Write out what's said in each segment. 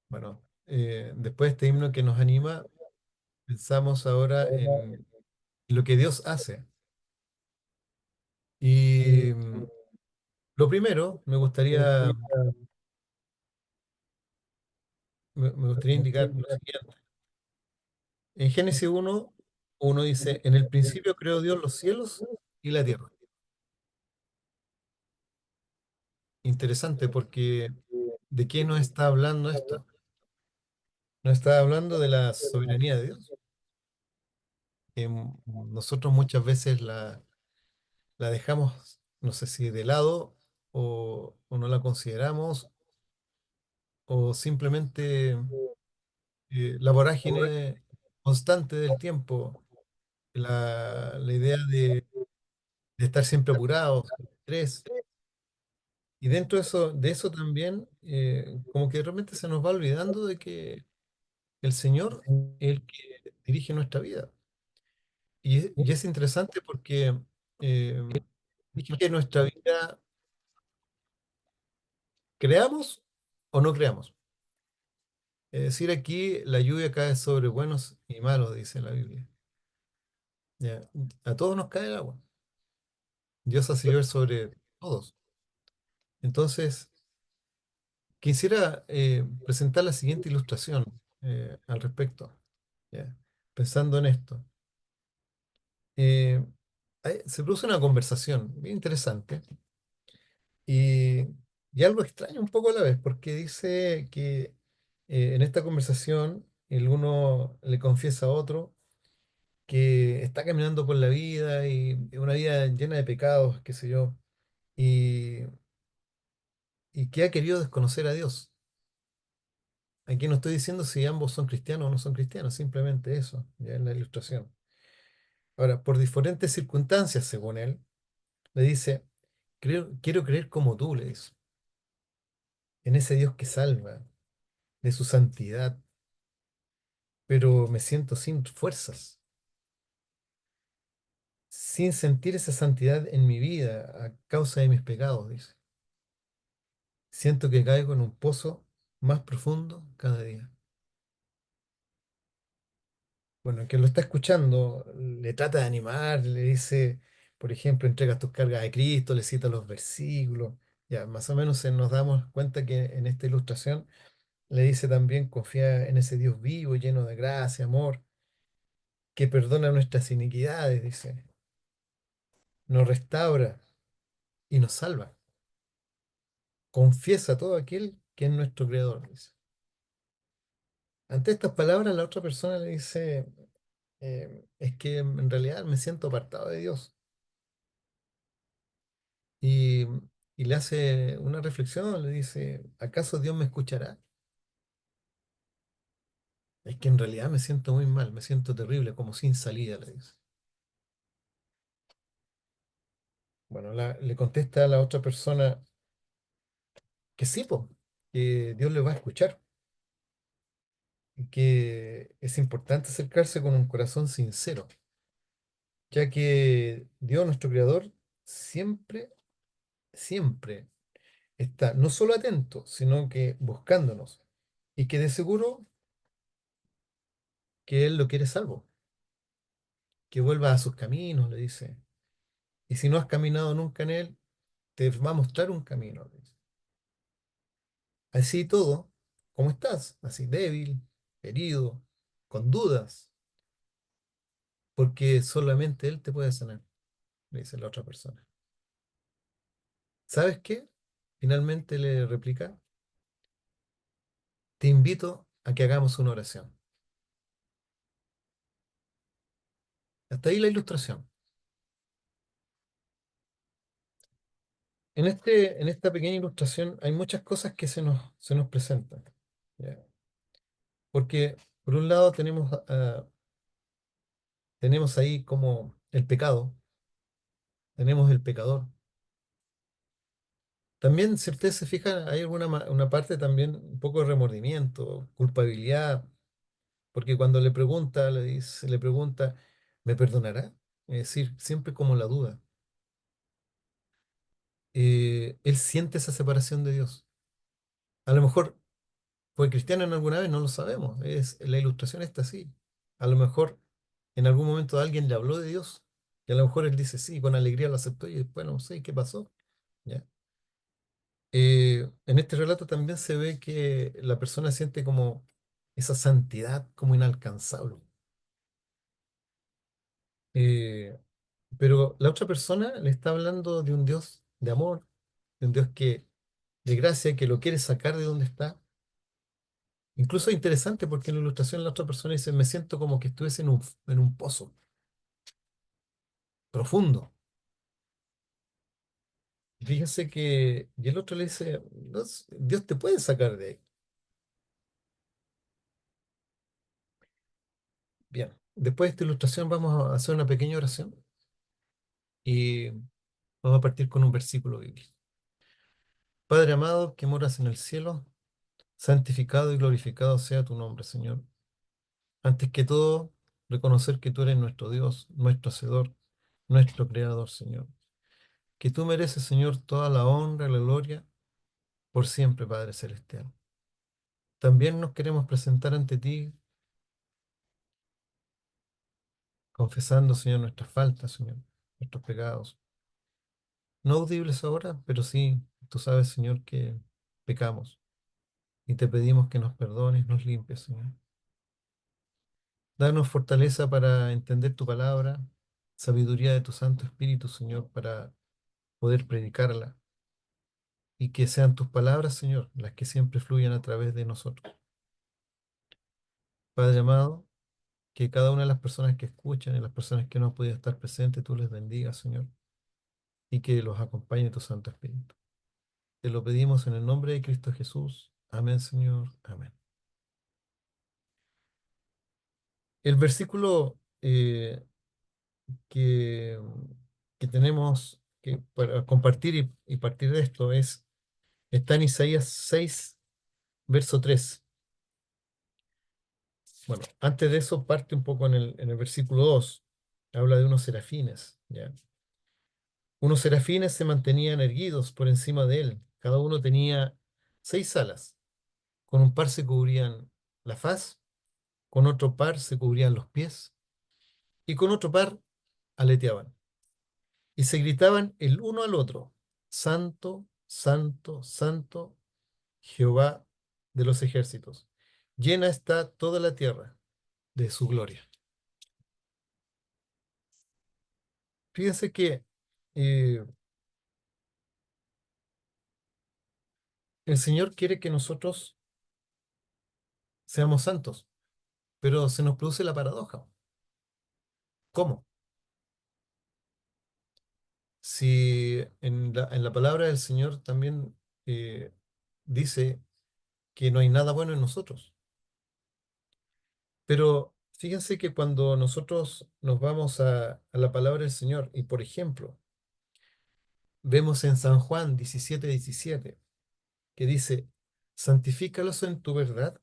Bueno, después de este himno que nos anima, pensamos ahora en lo que Dios hace. Y lo primero, me gustaría indicar lo siguiente. En Génesis 1, uno dice, en el principio creó Dios los cielos y la tierra. Interesante porque ¿de qué nos está hablando esto? Nos está hablando de la soberanía de Dios, que nosotros muchas veces la dejamos, no sé si de lado o no la consideramos o simplemente la vorágine constante del tiempo, la idea de estar siempre apurados, el estrés. Y dentro de eso también, como que realmente se nos va olvidando de que el Señor es el que dirige nuestra vida. Y es interesante porque eh, dirige nuestra vida, creamos o no creamos. Es decir, aquí la lluvia cae sobre buenos y malos, dice la Biblia. Ya, a todos nos cae el agua. Dios hace llover sobre todos. Entonces, quisiera presentar la siguiente ilustración al respecto, ¿ya? Pensando en esto. Eh, Se produce una conversación bien interesante y, y algo extraño un poco a la vez, porque dice que en esta conversación el uno le confiesa a otro que está caminando por la vida y una vida llena de pecados, qué sé yo, y, y que ha querido desconocer a Dios. Aquí no estoy diciendo si ambos son cristianos o no son cristianos, simplemente eso, ya en la ilustración. Ahora, por diferentes circunstancias, según él, le dice, quiero creer como tú, le dice, en ese Dios que salva, de su santidad, pero me siento sin fuerzas, sin sentir esa santidad en mi vida a causa de mis pecados, dice. Siento que caigo en un pozo más profundo cada día. Bueno, que lo está escuchando, le trata de animar, le dice, por ejemplo, entrega tus cargas a Cristo, le cita los versículos. Ya, más o menos nos damos cuenta que en esta ilustración le dice también, confía en ese Dios vivo, lleno de gracia, amor, que perdona nuestras iniquidades, dice, nos restaura y nos salva. Confiesa a todo aquel que es nuestro creador, dice. Ante estas palabras, la otra persona le dice, es que en realidad me siento apartado de Dios. Y, y le hace una reflexión, le dice, ¿acaso Dios me escuchará? Es que en realidad me siento muy mal, me siento terrible, como sin salida, le dice. Bueno, le contesta a la otra persona que sí, po, que Dios le va a escuchar, y que es importante acercarse con un corazón sincero, ya que Dios, nuestro Creador, siempre, siempre está no solo atento, sino que buscándonos, y que de seguro que Él lo quiere salvo, que vuelva a sus caminos, le dice. Y si no has caminado nunca en Él, te va a mostrar un camino, le dice. Así todo, ¿cómo estás? Así débil, herido, con dudas, porque solamente Él te puede sanar, le dice la otra persona. ¿Sabes qué? Finalmente le replica, te invito a que hagamos una oración. Hasta ahí la ilustración. En esta pequeña ilustración hay muchas cosas que se nos presentan. ¿Ya? Porque por un lado tenemos ahí como el pecado, tenemos el pecador. También, si ustedes se fijan, hay una parte también un poco de remordimiento, culpabilidad, porque cuando le pregunta, ¿me perdonará? Es decir, siempre como la duda. Él siente esa separación de Dios. A lo mejor ¿Fue cristiano en alguna vez? No lo sabemos. La ilustración está así. A lo mejor en algún momento alguien le habló de Dios y a lo mejor él dice sí, con alegría lo aceptó y después no sé qué pasó. ¿Ya? En este relato también se ve que la persona siente como esa santidad como inalcanzable. Eh, pero la otra persona le está hablando de un Dios de amor, de un Dios de gracia, que lo quiere sacar de donde está. Incluso es interesante porque en la ilustración la otra persona dice, me siento como que estuviese en un pozo profundo. Y fíjense que, y el otro le dice, "No, Dios te puede sacar de ahí". Bien, después de esta ilustración vamos a hacer una pequeña oración y vamos a partir con un versículo bíblico. Padre amado, que moras en el cielo, santificado y glorificado sea tu nombre, Señor. Antes que todo, reconocer que tú eres nuestro Dios, nuestro Hacedor, nuestro Creador, Señor. Que tú mereces, Señor, toda la honra y la gloria por siempre, Padre Celestial. También nos queremos presentar ante ti, confesando, Señor, nuestras faltas, Señor, nuestros pecados. No audibles ahora, pero sí, tú sabes, Señor, que pecamos y te pedimos que nos perdones, nos limpies, Señor. Danos fortaleza para entender tu palabra, sabiduría de tu Santo Espíritu, Señor, para poder predicarla y que sean tus palabras, Señor, las que siempre fluyan a través de nosotros. Padre amado, que cada una de las personas que escuchan y las personas que no han podido estar presentes, tú les bendigas, Señor, y que los acompañe tu Santo Espíritu. Te lo pedimos en el nombre de Cristo Jesús. Amén, Señor. Amén. El versículo que, que tenemos que para compartir y partir de esto está en Isaías 6, verso 3. Bueno, antes de eso parte un poco en el versículo 2. Habla de unos serafines, ¿ya? Unos serafines se mantenían erguidos por encima de él. Cada uno tenía 6 alas. Con un par se cubrían la faz, con otro par se cubrían los pies y con otro par aleteaban. Y se gritaban el uno al otro, Santo, Santo, Santo, Jehová de los ejércitos. Llena está toda la tierra de su gloria. Fíjense que eh, el Señor quiere que nosotros seamos santos, pero se nos produce la paradoja. ¿Cómo? Si en la palabra del Señor también eh, dice que no hay nada bueno en nosotros. Pero fíjense que cuando nosotros nos vamos a la palabra del Señor y, por ejemplo, vemos en San Juan 17:17 que dice, santifícalos en tu verdad,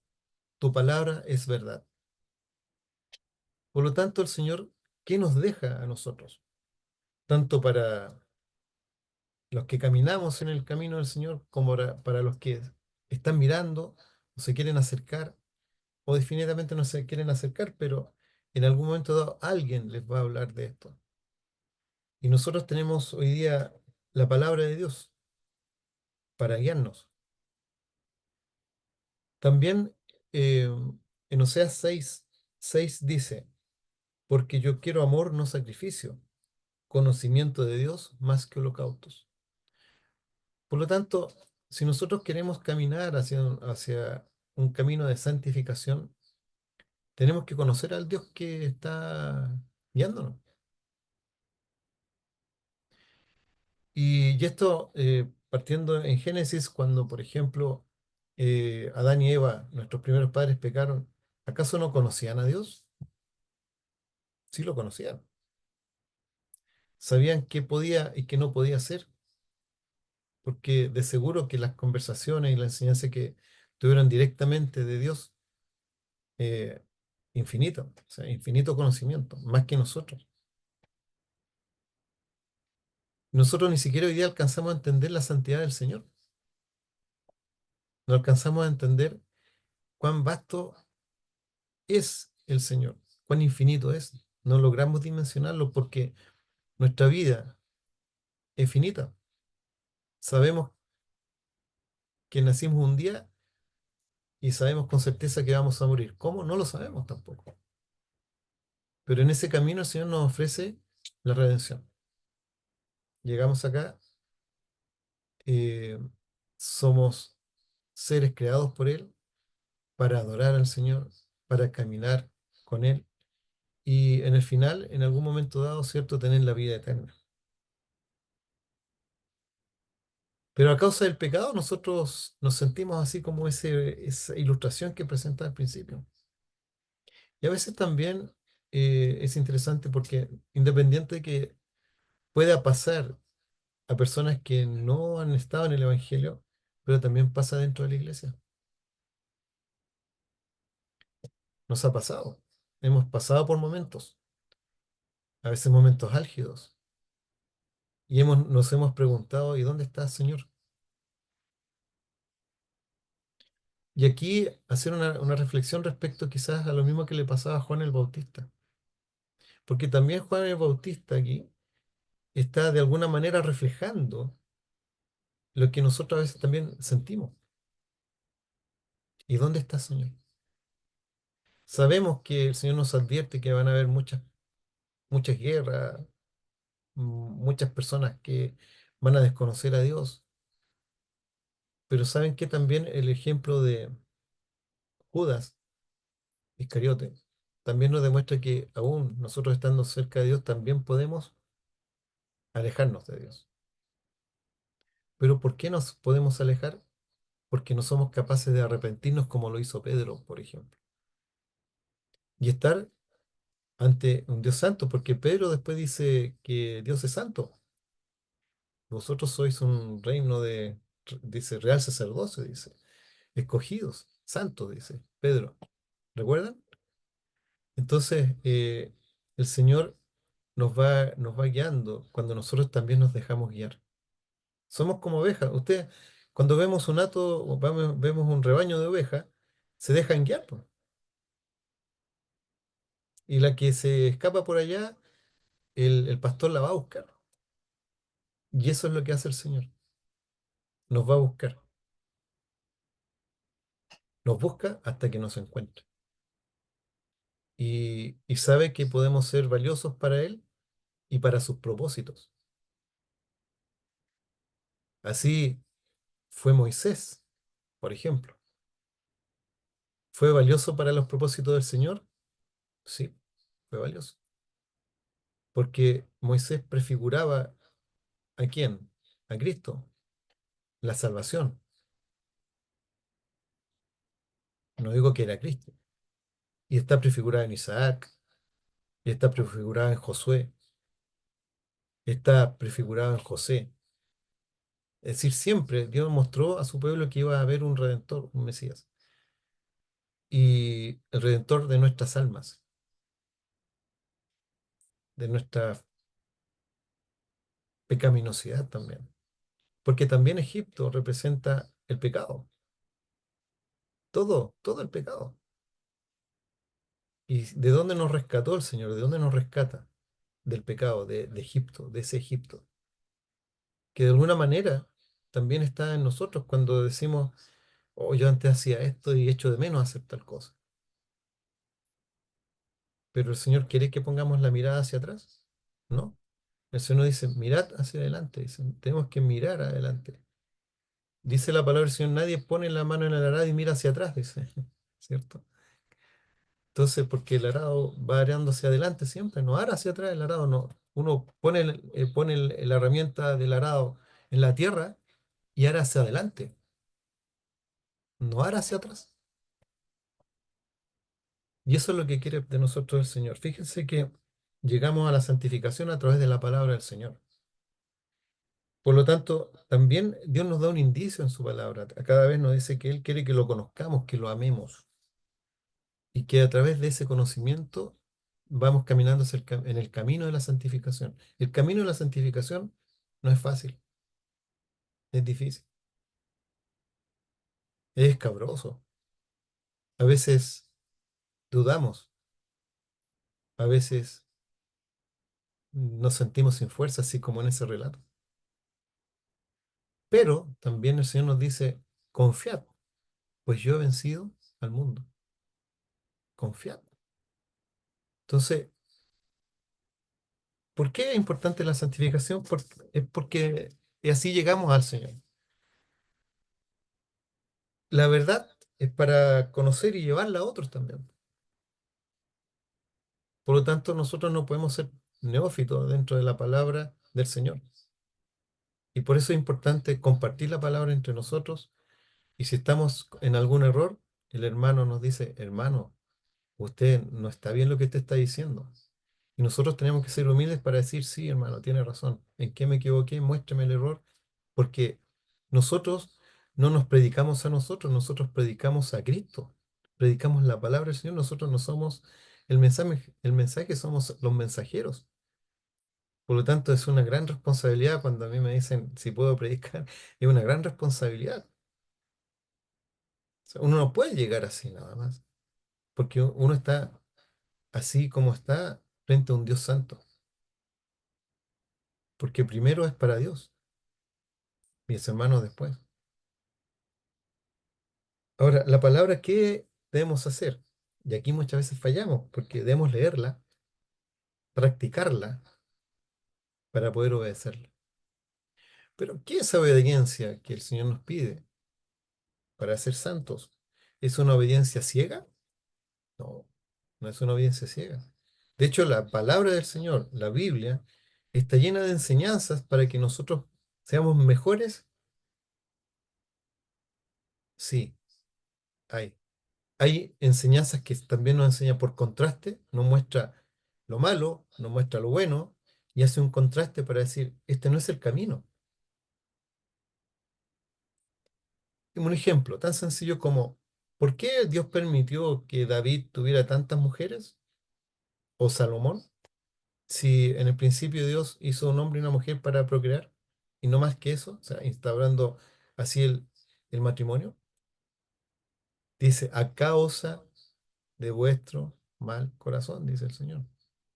tu palabra es verdad. Por lo tanto, el Señor, ¿qué nos deja a nosotros? Tanto para los que caminamos en el camino del Señor como para los que están mirando o se quieren acercar o definitivamente no se quieren acercar, pero en algún momento dado alguien les va a hablar de esto. Y nosotros tenemos hoy día la palabra de Dios para guiarnos. También eh, en Oseas 6 dice, porque yo quiero amor, no sacrificio, conocimiento de Dios más que holocaustos. Por lo tanto, si nosotros queremos caminar hacia un camino de santificación, tenemos que conocer al Dios que está guiándonos. Y esto, partiendo en Génesis, cuando, por ejemplo, Adán y Eva, nuestros primeros padres, pecaron, ¿acaso no conocían a Dios? Sí lo conocían. Sabían qué podía y qué no podía hacer, porque de seguro que las conversaciones y la enseñanza que tuvieron directamente de Dios, eh, infinito, o sea, infinito conocimiento, más que nosotros. Nosotros ni siquiera hoy día alcanzamos a entender la santidad del Señor. No alcanzamos a entender cuán vasto es el Señor, cuán infinito es. No logramos dimensionarlo porque nuestra vida es finita. Sabemos que nacimos un día y sabemos con certeza que vamos a morir. ¿Cómo? No lo sabemos tampoco. Pero en ese camino el Señor nos ofrece la redención. Llegamos acá, eh, somos seres creados por Él para adorar al Señor, para caminar con Él y en el final, en algún momento dado, ¿cierto?, tener la vida eterna. Pero a causa del pecado nosotros nos sentimos así como esa ilustración que presenta al principio. Y a veces también es interesante porque independiente de que pueda pasar a personas que no han estado en el Evangelio, pero también pasa dentro de la iglesia. Nos ha pasado. Hemos pasado por momentos, a veces momentos álgidos, y nos hemos preguntado, ¿y dónde está el Señor? Y aquí hacer una reflexión respecto quizás a lo mismo que le pasaba a Juan el Bautista. Porque también Juan el Bautista aquí está de alguna manera reflejando lo que nosotros a veces también sentimos. ¿Y dónde está el Señor? Sabemos que el Señor nos advierte que van a haber muchas guerras, muchas personas que van a desconocer a Dios, pero saben que también el ejemplo de Judas Iscariote también nos demuestra que aún nosotros estando cerca de Dios también podemos alejarnos de Dios. Pero ¿por qué nos podemos alejar? Porque no somos capaces de arrepentirnos como lo hizo Pedro, por ejemplo, y estar ante un Dios santo, porque Pedro después dice que Dios es santo. Vosotros sois un reino dice, real sacerdocio, dice, escogidos, santos, dice Pedro. ¿Recuerdan? Entonces, el Señor nos va guiando cuando nosotros también nos dejamos guiar. Somos como ovejas. Usted, cuando vemos un hato o vemos un rebaño de ovejas, se dejan guiar, po. Y la que se escapa por allá, el pastor la va a buscar. Y eso es lo que hace el Señor. Nos va a buscar. Nos busca hasta que nos encuentre. Y sabe que podemos ser valiosos para Él y para sus propósitos. Así fue Moisés, por ejemplo. ¿Fue valioso para los propósitos del Señor? Sí, fue valioso. Porque Moisés prefiguraba ¿a quién? A Cristo, la salvación. No digo que era Cristo. Y está prefigurada en Isaac, y está prefigurada en Josué, está prefigurada en José. Es decir, siempre Dios mostró a su pueblo que iba a haber un redentor, un Mesías, y el redentor de nuestras almas, de nuestra pecaminosidad también. Porque también Egipto representa el pecado, todo el pecado. ¿Y de dónde nos rescató el Señor? ¿De dónde nos rescata? Del pecado, de Egipto, de ese Egipto, que de alguna manera también está en nosotros cuando decimos, oh, yo antes hacía esto y echo de menos hacer tal cosa. Pero el Señor quiere que pongamos la mirada hacia atrás, ¿no? El Señor dice, mirad hacia adelante, dice, tenemos que mirar adelante. Dice la palabra del Señor, nadie pone la mano en el arado y mira hacia atrás, dice, ¿cierto? Entonces, porque el arado va arando hacia adelante siempre, no ara hacia atrás el arado, no. Uno pone la herramienta del arado en la tierra y ara hacia adelante, no ara hacia atrás. Y eso es lo que quiere de nosotros el Señor. Fíjense que llegamos a la santificación a través de la palabra del Señor. Por lo tanto, también Dios nos da un indicio en su palabra. Cada vez nos dice que Él quiere que lo conozcamos, que lo amemos. Y que a través de ese conocimiento vamos caminando en el camino de la santificación. El camino de la santificación no es fácil, es difícil, es escabroso. A veces dudamos, a veces nos sentimos sin fuerza, así como en ese relato. Pero también el Señor nos dice, confiad, pues yo he vencido al mundo. Confiad. Entonces, ¿por qué es importante la santificación? Es porque así llegamos al Señor. La verdad es para conocer y llevarla a otros también. Por lo tanto, nosotros no podemos ser neófitos dentro de la palabra del Señor. Y por eso es importante compartir la palabra entre nosotros. Y si estamos en algún error, el hermano nos dice, hermano, usted no está bien lo que usted está diciendo. Y nosotros tenemos que ser humildes para decir, sí, hermano, tiene razón. ¿En qué me equivoqué? Muéstrame el error. Porque nosotros no nos predicamos a nosotros, nosotros predicamos a Cristo. Predicamos la palabra del Señor. Nosotros no somos el mensaje somos los mensajeros. Por lo tanto, es una gran responsabilidad cuando a mí me dicen si puedo predicar, es una gran responsabilidad. O sea, uno no puede llegar así nada más, porque uno está así como está frente a un Dios santo, porque primero es para Dios, mis hermanos después. Ahora, la palabra, ¿qué debemos hacer? Y aquí muchas veces fallamos, porque debemos leerla, practicarla, para poder obedecerla. Pero, ¿qué es esa obediencia que el Señor nos pide para ser santos? ¿Es una obediencia ciega? No, no es una obediencia ciega. De hecho, la palabra del Señor, la Biblia, está llena de enseñanzas para que nosotros seamos mejores. Sí, hay. Hay enseñanzas que también nos enseña por contraste, nos muestra lo malo, nos muestra lo bueno, y hace un contraste para decir, este no es el camino. Un ejemplo tan sencillo como, ¿por qué Dios permitió que David tuviera tantas mujeres? ¿O Salomón? Si en el principio Dios hizo un hombre y una mujer para procrear, y no más que eso, o sea, instaurando así el matrimonio, dice, a causa de vuestro mal corazón, dice el Señor.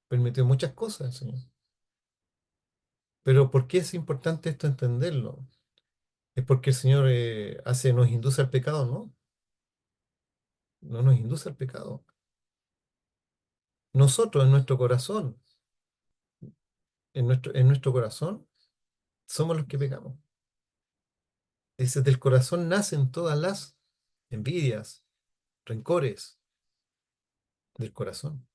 Permitió muchas cosas el Señor. Pero ¿por qué es importante esto entenderlo? ¿Es porque el Señor nos induce al pecado? No, no nos induce al pecado. Nosotros en nuestro corazón, en nuestro corazón, somos los que pecamos. Dice, del corazón nacen todas las envidias, rencores del corazón.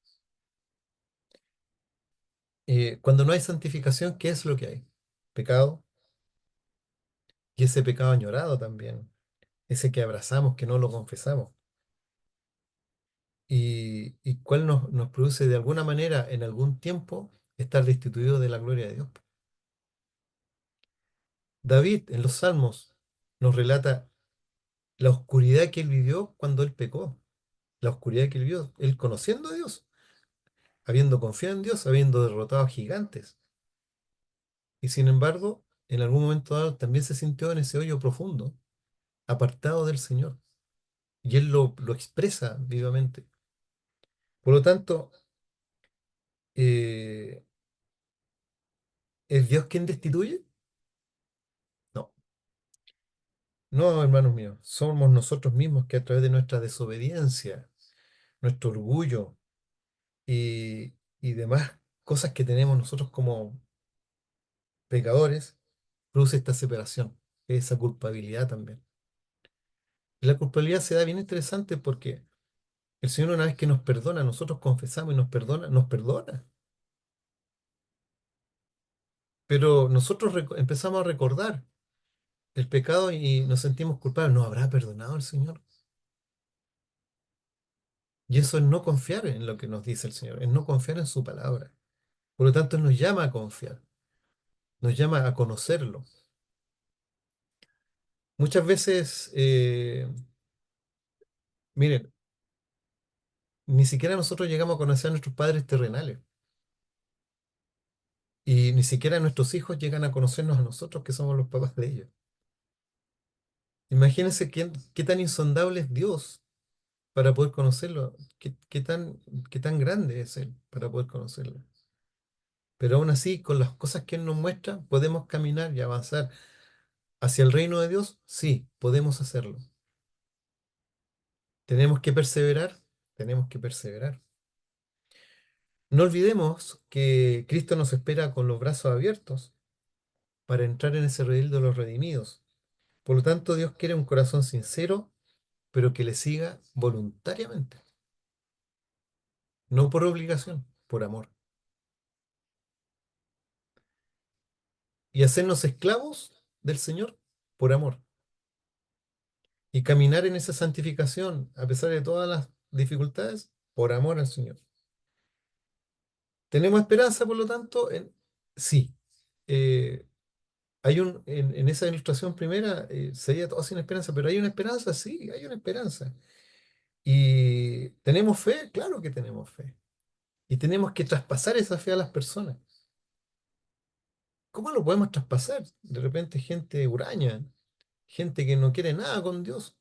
Cuando no hay santificación, ¿qué es lo que hay? Pecado, y ese pecado añorado también, ese que abrazamos, que no lo confesamos, y cuál nos produce de alguna manera, en algún tiempo, estar destituido de la gloria de Dios. David en los Salmos nos relata la oscuridad que él vivió cuando él pecó, la oscuridad que él vivió, él conociendo a Dios, habiendo confiado en Dios, habiendo derrotado a gigantes. Y sin embargo, en algún momento dado también se sintió en ese hoyo profundo, apartado del Señor. Y él lo expresa vivamente. Por lo tanto, eh, ¿es Dios quien destituye? No, no, hermanos míos. Somos nosotros mismos que a través de nuestra desobediencia, nuestro orgullo y demás cosas que tenemos nosotros como pecadores, produce esta separación, esa culpabilidad también. Y la culpabilidad se da bien interesante porque el Señor una vez que nos perdona, nosotros confesamos y nos perdona, nos perdona. Pero nosotros empezamos a recordar el pecado y nos sentimos culpables. ¿Nos habrá perdonado el Señor? Y eso es no confiar en lo que nos dice el Señor, es no confiar en su palabra. Por lo tanto, Él nos llama a confiar, nos llama a conocerlo. Muchas veces, miren, ni siquiera nosotros llegamos a conocer a nuestros padres terrenales. Y ni siquiera nuestros hijos llegan a conocernos a nosotros, que somos los papás de ellos. Imagínense qué tan insondable es Dios, para poder conocerlo. Qué tan grande es Él para poder conocerlo? Pero aún así, con las cosas que Él nos muestra, podemos caminar y avanzar hacia el reino de Dios. Sí, podemos hacerlo. Tenemos que perseverar, tenemos que perseverar. No olvidemos que Cristo nos espera con los brazos abiertos para entrar en ese redil de los redimidos. Por lo tanto, Dios quiere un corazón sincero, pero que le siga voluntariamente, no por obligación, por amor. Y hacernos esclavos del Señor por amor. Y caminar en esa santificación, a pesar de todas las dificultades, por amor al Señor. ¿Tenemos esperanza, por lo tanto? Sí. Eh, en esa ilustración primera se veía todo sin esperanza, pero hay una esperanza, sí, hay una esperanza. ¿Y tenemos fe? Claro que tenemos fe. Y tenemos que traspasar esa fe a las personas. ¿Cómo lo podemos traspasar? De repente gente huraña, gente que no quiere nada con Dios,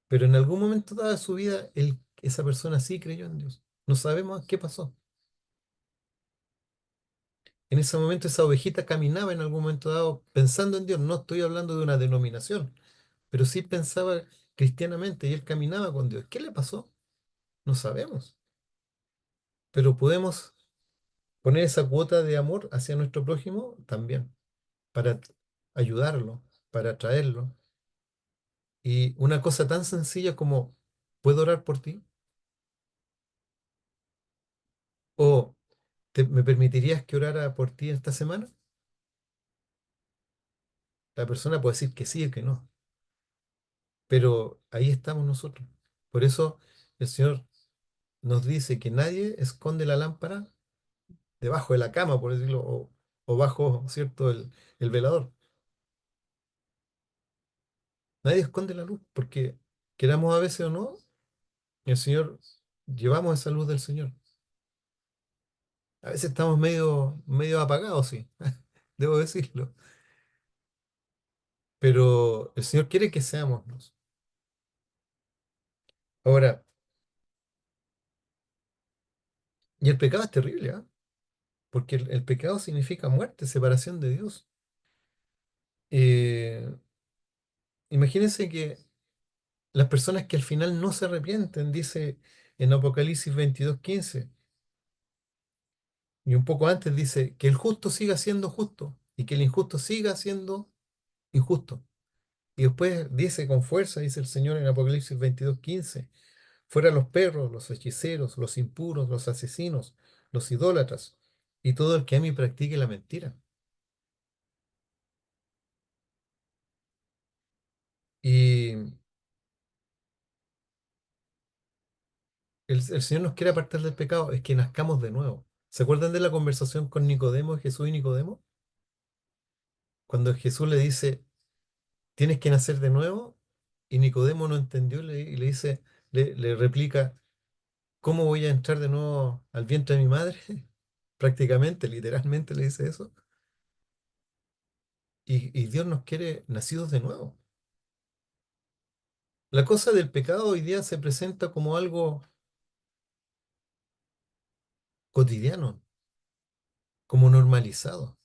pero en algún momento dado de su vida esa persona sí creyó en Dios. No sabemos qué pasó. En ese momento esa ovejita caminaba en algún momento dado pensando en Dios. No estoy hablando de una denominación, pero sí pensaba cristianamente y él caminaba con Dios. ¿Qué le pasó? No sabemos, pero podemos poner esa cuota de amor hacia nuestro prójimo también, para ayudarlo, para atraerlo. Y una cosa tan sencilla como, ¿puedo orar por ti? ¿O me permitirías que orara por ti esta semana? La persona puede decir que sí o que no, pero ahí estamos nosotros. Por eso el Señor nos dice que nadie esconde la lámpara debajo de la cama, por decirlo, o bajo, ¿cierto?, el velador. Nadie esconde la luz, porque queramos a veces o no, el Señor, llevamos esa luz del Señor. A veces estamos medio apagados, sí, debo decirlo. Pero el Señor quiere que seamos luz. Ahora, y el pecado es terrible, ¿ah? Porque el pecado significa muerte, separación de Dios. Eh, Imagínense que las personas que al final no se arrepienten, dice en Apocalipsis 22:15, y un poco antes dice que el justo siga siendo justo y que el injusto siga siendo injusto. Y después dice con fuerza, dice el Señor en Apocalipsis 22:15, fuera los perros, los hechiceros, los impuros, los asesinos, los idólatras y todo el que ame y practique la mentira. Y el Señor nos quiere apartar del pecado, es que nazcamos de nuevo. ¿Se acuerdan de la conversación con Nicodemo, Jesús y Nicodemo? Cuando Jesús le dice, tienes que nacer de nuevo, y Nicodemo no entendió y le dice, le replica, ¿cómo voy a entrar de nuevo al vientre de mi madre? Prácticamente, literalmente le dice eso. Y Dios nos quiere nacidos de nuevo. La cosa del pecado hoy día se presenta como algo cotidiano, como normalizado.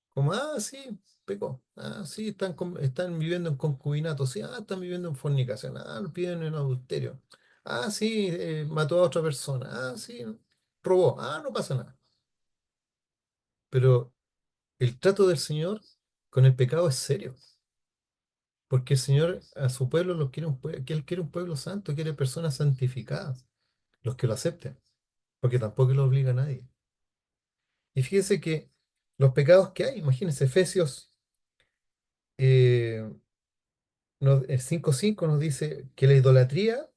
Como, sí, pecó. Sí, están viviendo en concubinato. Sí, están viviendo en fornicación. Viven en adulterio. Sí, mató a otra persona. Sí, robó. No pasa nada. Pero el trato del Señor con el pecado es serio. Porque el Señor a su pueblo lo quiere que Él quiere un pueblo santo, quiere personas santificadas, los que lo acepten. Porque tampoco lo obliga a nadie. Y fíjese que los pecados que hay, imagínense, Efesios eh, 5:5 nos dice que la idolatría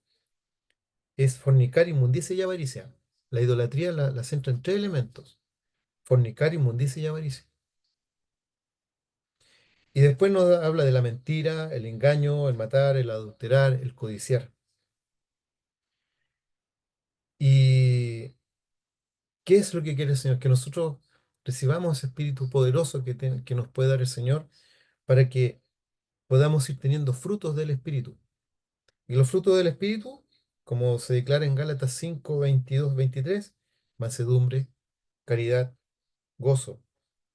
es fornicar, inmundicia y avaricia. La idolatría la centra en tres elementos: fornicar, inmundicia y avaricia. Y después nos habla de la mentira, el engaño, el matar, el adulterar, el codiciar. ¿Y qué es lo que quiere el Señor? Que nosotros recibamos ese espíritu poderoso que nos puede dar el Señor para que podamos ir teniendo frutos del espíritu. Y los frutos del Espíritu, como se declara en Gálatas 5 22 23, mansedumbre, caridad, gozo,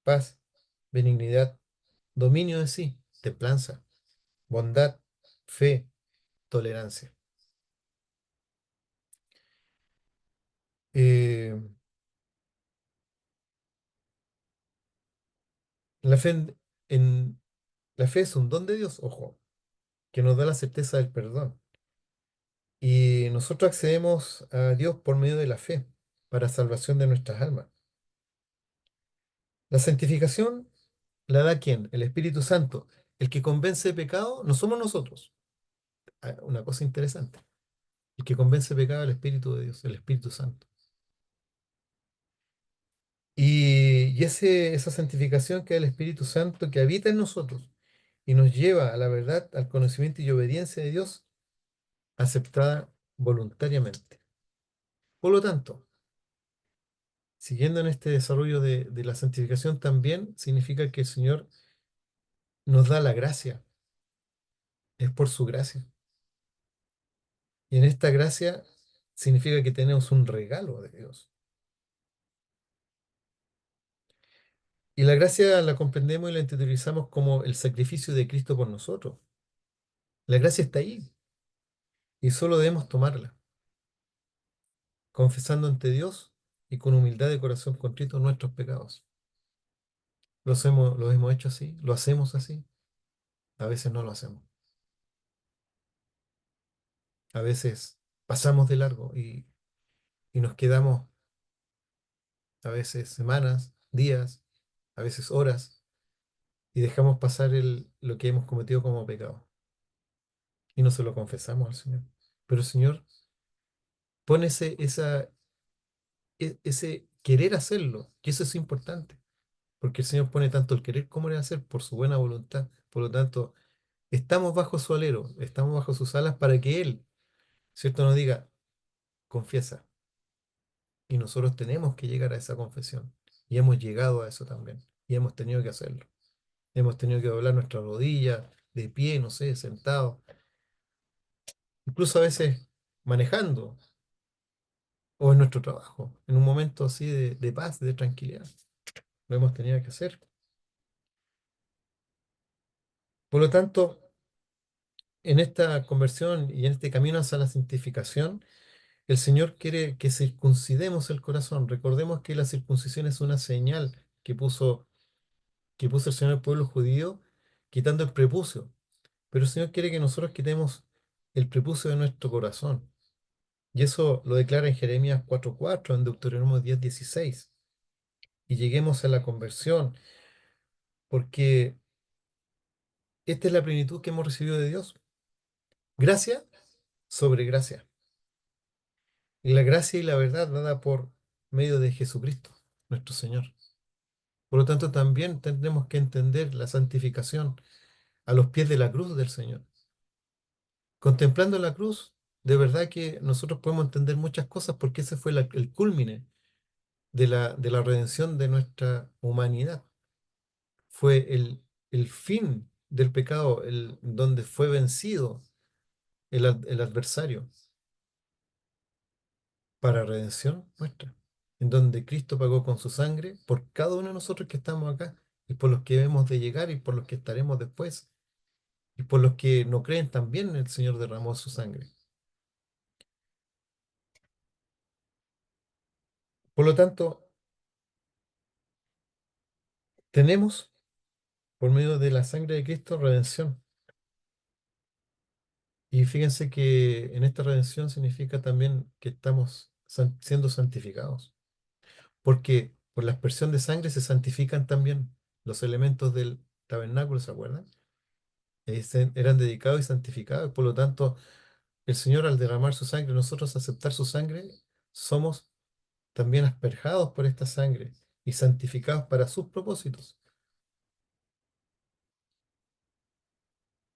paz, benignidad, dominio de sí, templanza, bondad, fe, tolerancia. Eh, la fe la fe es un don de Dios, ojo, que nos da la certeza del perdón. Y nosotros accedemos a Dios por medio de la fe para salvación de nuestras almas. La santificación la da ¿quién? El Espíritu Santo. El que convence de pecado no somos nosotros. Ah, una cosa interesante. El que convence de pecado es el Espíritu de Dios, el Espíritu Santo. Esa santificación que es el Espíritu Santo que habita en nosotros y nos lleva a la verdad, al conocimiento y obediencia de Dios, aceptada voluntariamente. Por lo tanto, siguiendo en este desarrollo de la santificación, también significa que el Señor nos da la gracia, es por su gracia. Y en esta gracia significa que tenemos un regalo de Dios. Y la gracia la comprendemos y la interiorizamos como el sacrificio de Cristo por nosotros. La gracia está ahí y solo debemos tomarla, confesando ante Dios y con humildad de corazón contrito nuestros pecados. Lo hemos hecho así, lo hacemos así, a veces no lo hacemos. A veces pasamos de largo y nos quedamos a veces semanas, días, a veces horas, y dejamos pasar lo que hemos cometido como pecado. Y no se lo confesamos al Señor. Pero el Señor pone ese querer hacerlo, que eso es importante, porque el Señor pone tanto el querer como el hacer por su buena voluntad. Por lo tanto, estamos bajo su alero, estamos bajo sus alas para que Él, ¿cierto?, nos diga, confiesa. Y nosotros tenemos que llegar a esa confesión. Y hemos llegado a eso también. Y hemos tenido que hacerlo. Hemos tenido que doblar nuestras rodillas, de pie, no sé, sentado, incluso a veces manejando o en nuestro trabajo, en un momento así de paz, de tranquilidad. Lo hemos tenido que hacer. Por lo tanto, en esta conversión y en este camino hacia la santificación, el Señor quiere que circuncidemos el corazón. Recordemos que la circuncisión es una señal que puso el Señor al pueblo judío, quitando el prepucio. Pero el Señor quiere que nosotros quitemos el prepucio de nuestro corazón. Y eso lo declara en Jeremías 4:4, en Deuteronomio 10:16. Y lleguemos a la conversión, porque esta es la plenitud que hemos recibido de Dios. Gracia sobre gracia. Y la gracia y la verdad dada por medio de Jesucristo, nuestro Señor. Por lo tanto, también tendremos que entender la santificación a los pies de la cruz del Señor. Contemplando la cruz, de verdad que nosotros podemos entender muchas cosas porque ese fue el cúlmine de la redención de nuestra humanidad. Fue el fin del pecado, donde fue vencido el adversario para redención nuestra, en donde Cristo pagó con su sangre por cada uno de nosotros que estamos acá, y por los que hemos de llegar, y por los que estaremos después, y por los que no creen también el Señor derramó su sangre. Por lo tanto, tenemos, por medio de la sangre de Cristo, redención. Y fíjense que en esta redención significa también que estamos siendo santificados, porque por la aspersión de sangre se santifican también los elementos del tabernáculo, ¿se acuerdan? Eran dedicados y santificados. Por lo tanto, el Señor al derramar su sangre, nosotros aceptar su sangre, somos también asperjados por esta sangre y santificados para sus propósitos.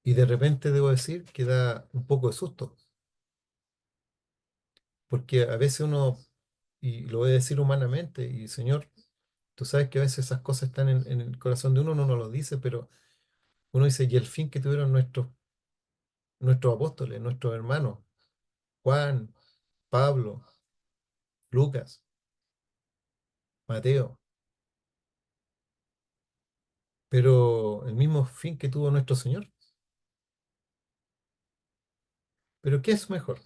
Y de repente debo decir que da un poco de susto, porque a veces uno, y lo voy a decir humanamente, y Señor, tú sabes que a veces esas cosas están en el corazón de uno, uno no lo dice, pero uno dice, y el fin que tuvieron nuestros apóstoles, nuestros hermanos, Juan, Pablo, Lucas, Mateo, pero el mismo fin que tuvo nuestro Señor. Pero ¿qué es mejor?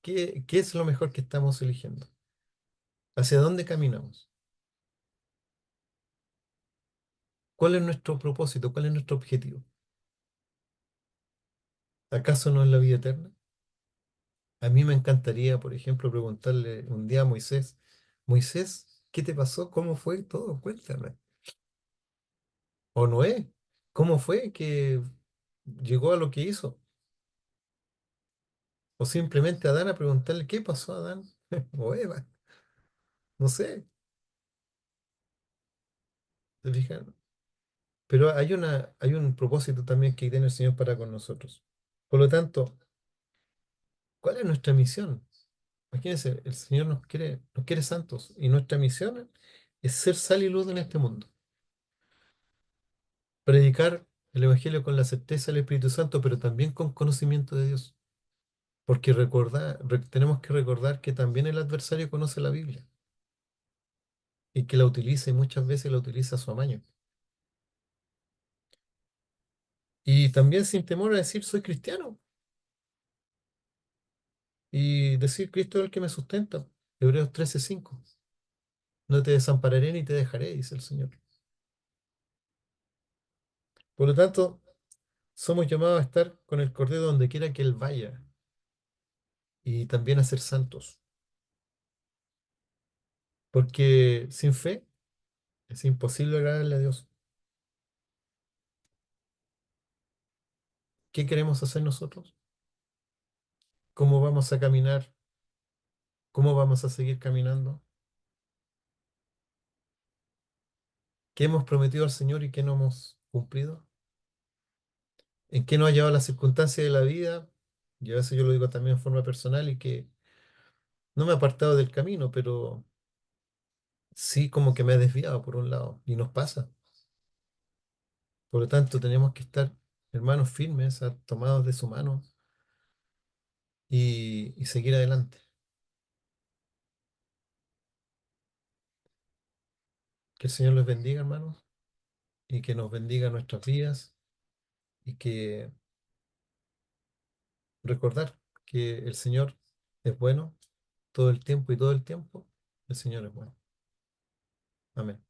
¿Qué es lo mejor que estamos eligiendo? ¿Hacia dónde caminamos? ¿Cuál es nuestro propósito? ¿Cuál es nuestro objetivo? ¿Acaso no es la vida eterna? A mí me encantaría, por ejemplo, preguntarle un día a Moisés, Moisés, ¿qué te pasó? ¿Cómo fue todo? Cuéntame. O Noé, ¿cómo fue que llegó a lo que hizo? O simplemente a Adán a preguntarle, ¿qué pasó, Adán? O Eva, no sé, ¿te fijas? Pero hay un propósito también que tiene el Señor para con nosotros. Por lo tanto, ¿cuál es nuestra misión? Imagínense, el Señor nos quiere santos y nuestra misión es ser sal y luz en este mundo. Predicar el Evangelio con la certeza del Espíritu Santo, pero también con conocimiento de Dios. Porque tenemos que recordar que también el adversario conoce la Biblia y que la utiliza y muchas veces la utiliza a su amaño. Y también sin temor a decir soy cristiano y decir Cristo es el que me sustenta. Hebreos 13:5. No te desampararé ni te dejaré, dice el Señor. Por lo tanto, somos llamados a estar con el Cordero donde quiera que Él vaya y también a ser santos. Porque sin fe es imposible agradarle a Dios. ¿Qué queremos hacer nosotros? ¿Cómo vamos a caminar? ¿Cómo vamos a seguir caminando? ¿Qué hemos prometido al Señor y qué no hemos cumplido? ¿En qué nos ha llevado las circunstancias de la vida? Y a veces yo lo digo también en forma personal y que no me he apartado del camino, pero sí como que me he desviado por un lado y nos pasa. Por lo tanto, tenemos que estar, hermanos, firmes, tomados de su mano y seguir adelante. Que el Señor les bendiga, hermanos, y que nos bendiga nuestras vidas y que recordar que el Señor es bueno todo el tiempo y todo el tiempo el Señor es bueno. Amén.